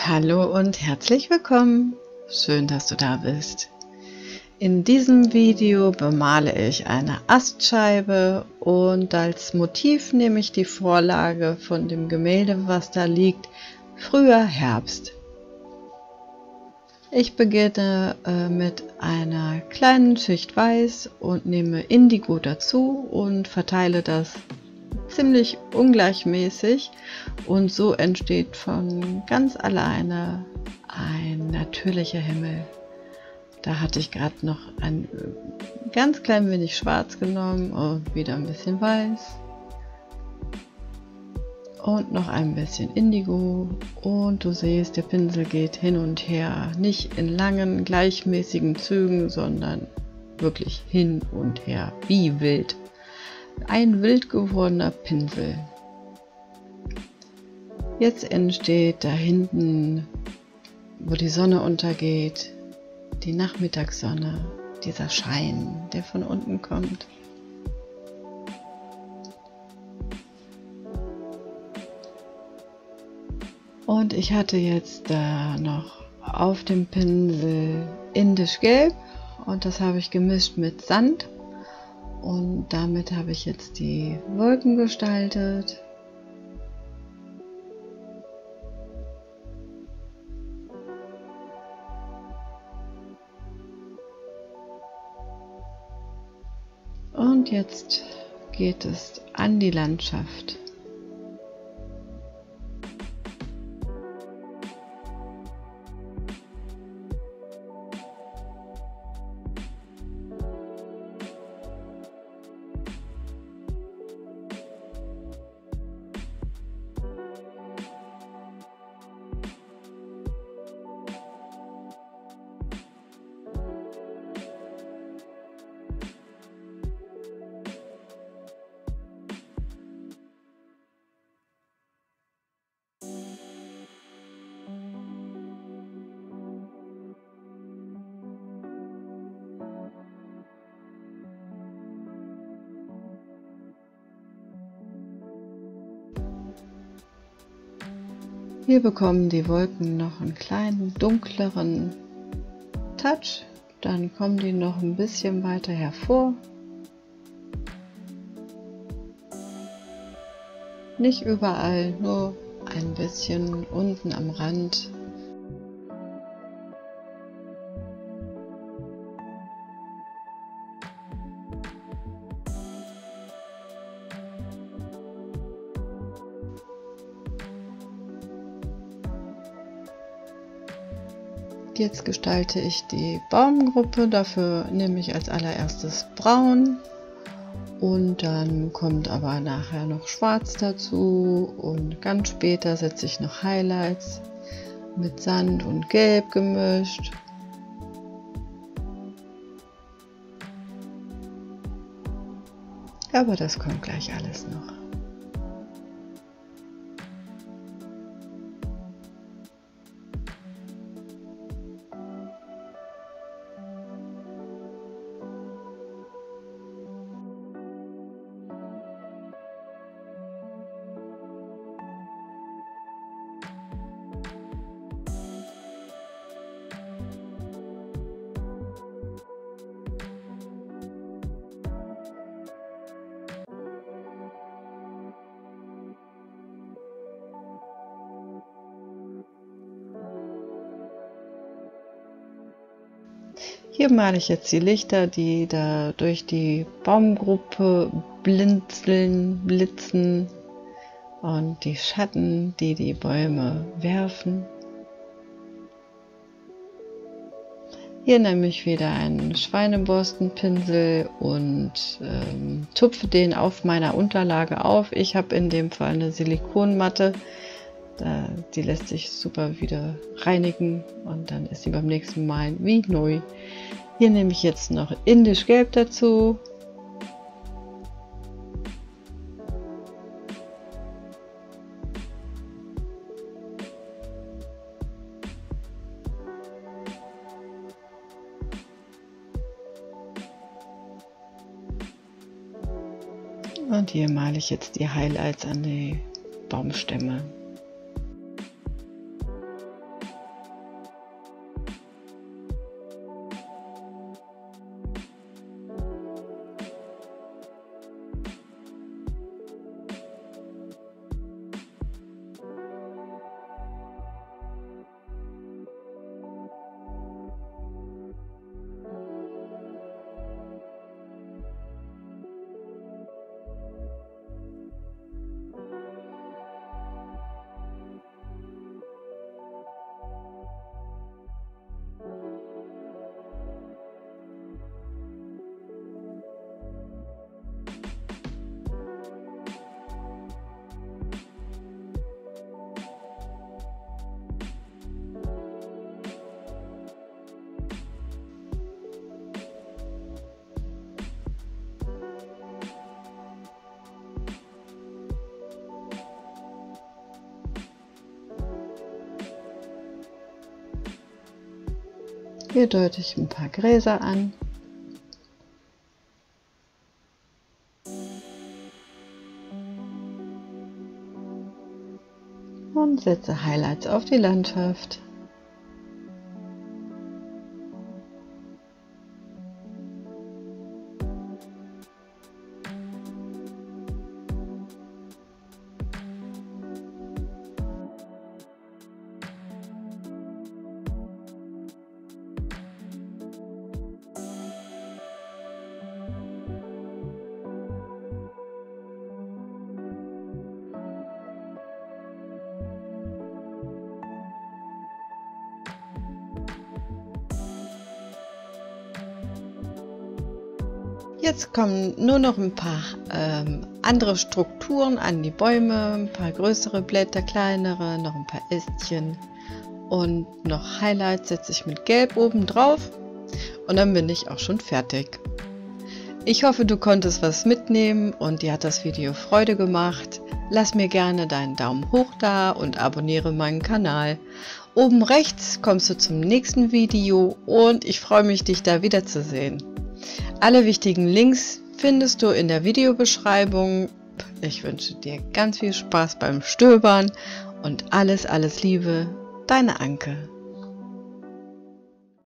Hallo und herzlich willkommen. Schön, dass du da bist. In diesem Video bemale ich eine Astscheibe und als Motiv nehme ich die Vorlage von dem Gemälde, was da liegt, Früher Herbst. Ich beginne mit einer kleinen Schicht Weiß und nehme Indigo dazu und verteile das ziemlich ungleichmäßig und so entsteht von ganz alleine ein natürlicher Himmel. Da hatte ich gerade noch ein ganz klein wenig Schwarz genommen und wieder ein bisschen Weiß und noch ein bisschen Indigo und du siehst, der Pinsel geht hin und her, nicht in langen gleichmäßigen Zügen, sondern wirklich hin und her, wie wild. Ein wild gewordener Pinsel. Jetzt entsteht da hinten, wo die Sonne untergeht, die Nachmittagssonne, dieser Schein, der von unten kommt. Und ich hatte jetzt da noch auf dem Pinsel Indisch Gelb und das habe ich gemischt mit Sand. Und damit habe ich jetzt die Wolken gestaltet. Und jetzt geht es an die Landschaft. Hier bekommen die Wolken noch einen kleinen dunkleren Touch, dann kommen die noch ein bisschen weiter hervor. Nicht überall, nur ein bisschen unten am Rand. Jetzt gestalte ich die Baumgruppe, dafür nehme ich als allererstes Braun und dann kommt aber nachher noch Schwarz dazu und ganz später setze ich noch Highlights mit Sand und Gelb gemischt. Aber das kommt gleich alles noch. Hier male ich jetzt die Lichter, die da durch die Baumgruppe blinzeln, blitzen und die Schatten, die die Bäume werfen. Hier nehme ich wieder einen Schweineborstenpinsel und tupfe den auf meiner Unterlage auf. Ich habe in dem Fall eine Silikonmatte. Die lässt sich super wieder reinigen und dann ist sie beim nächsten Mal wie neu. Hier nehme ich jetzt noch Indisch Gelb dazu. Und hier male ich jetzt die Highlights an die Baumstämme. Hier deute ich ein paar Gräser an. Und setze Highlights auf die Landschaft. Jetzt kommen nur noch ein paar andere Strukturen an die Bäume, ein paar größere Blätter, kleinere, noch ein paar Ästchen und noch Highlights setze ich mit Gelb oben drauf und dann bin ich auch schon fertig. Ich hoffe, du konntest was mitnehmen und dir hat das Video Freude gemacht. Lass mir gerne deinen Daumen hoch da und abonniere meinen Kanal. Oben rechts kommst du zum nächsten Video und ich freue mich, dich da wiederzusehen. Alle wichtigen Links findest du in der Videobeschreibung. Ich wünsche dir ganz viel Spaß beim Stöbern und alles Liebe, deine Anke.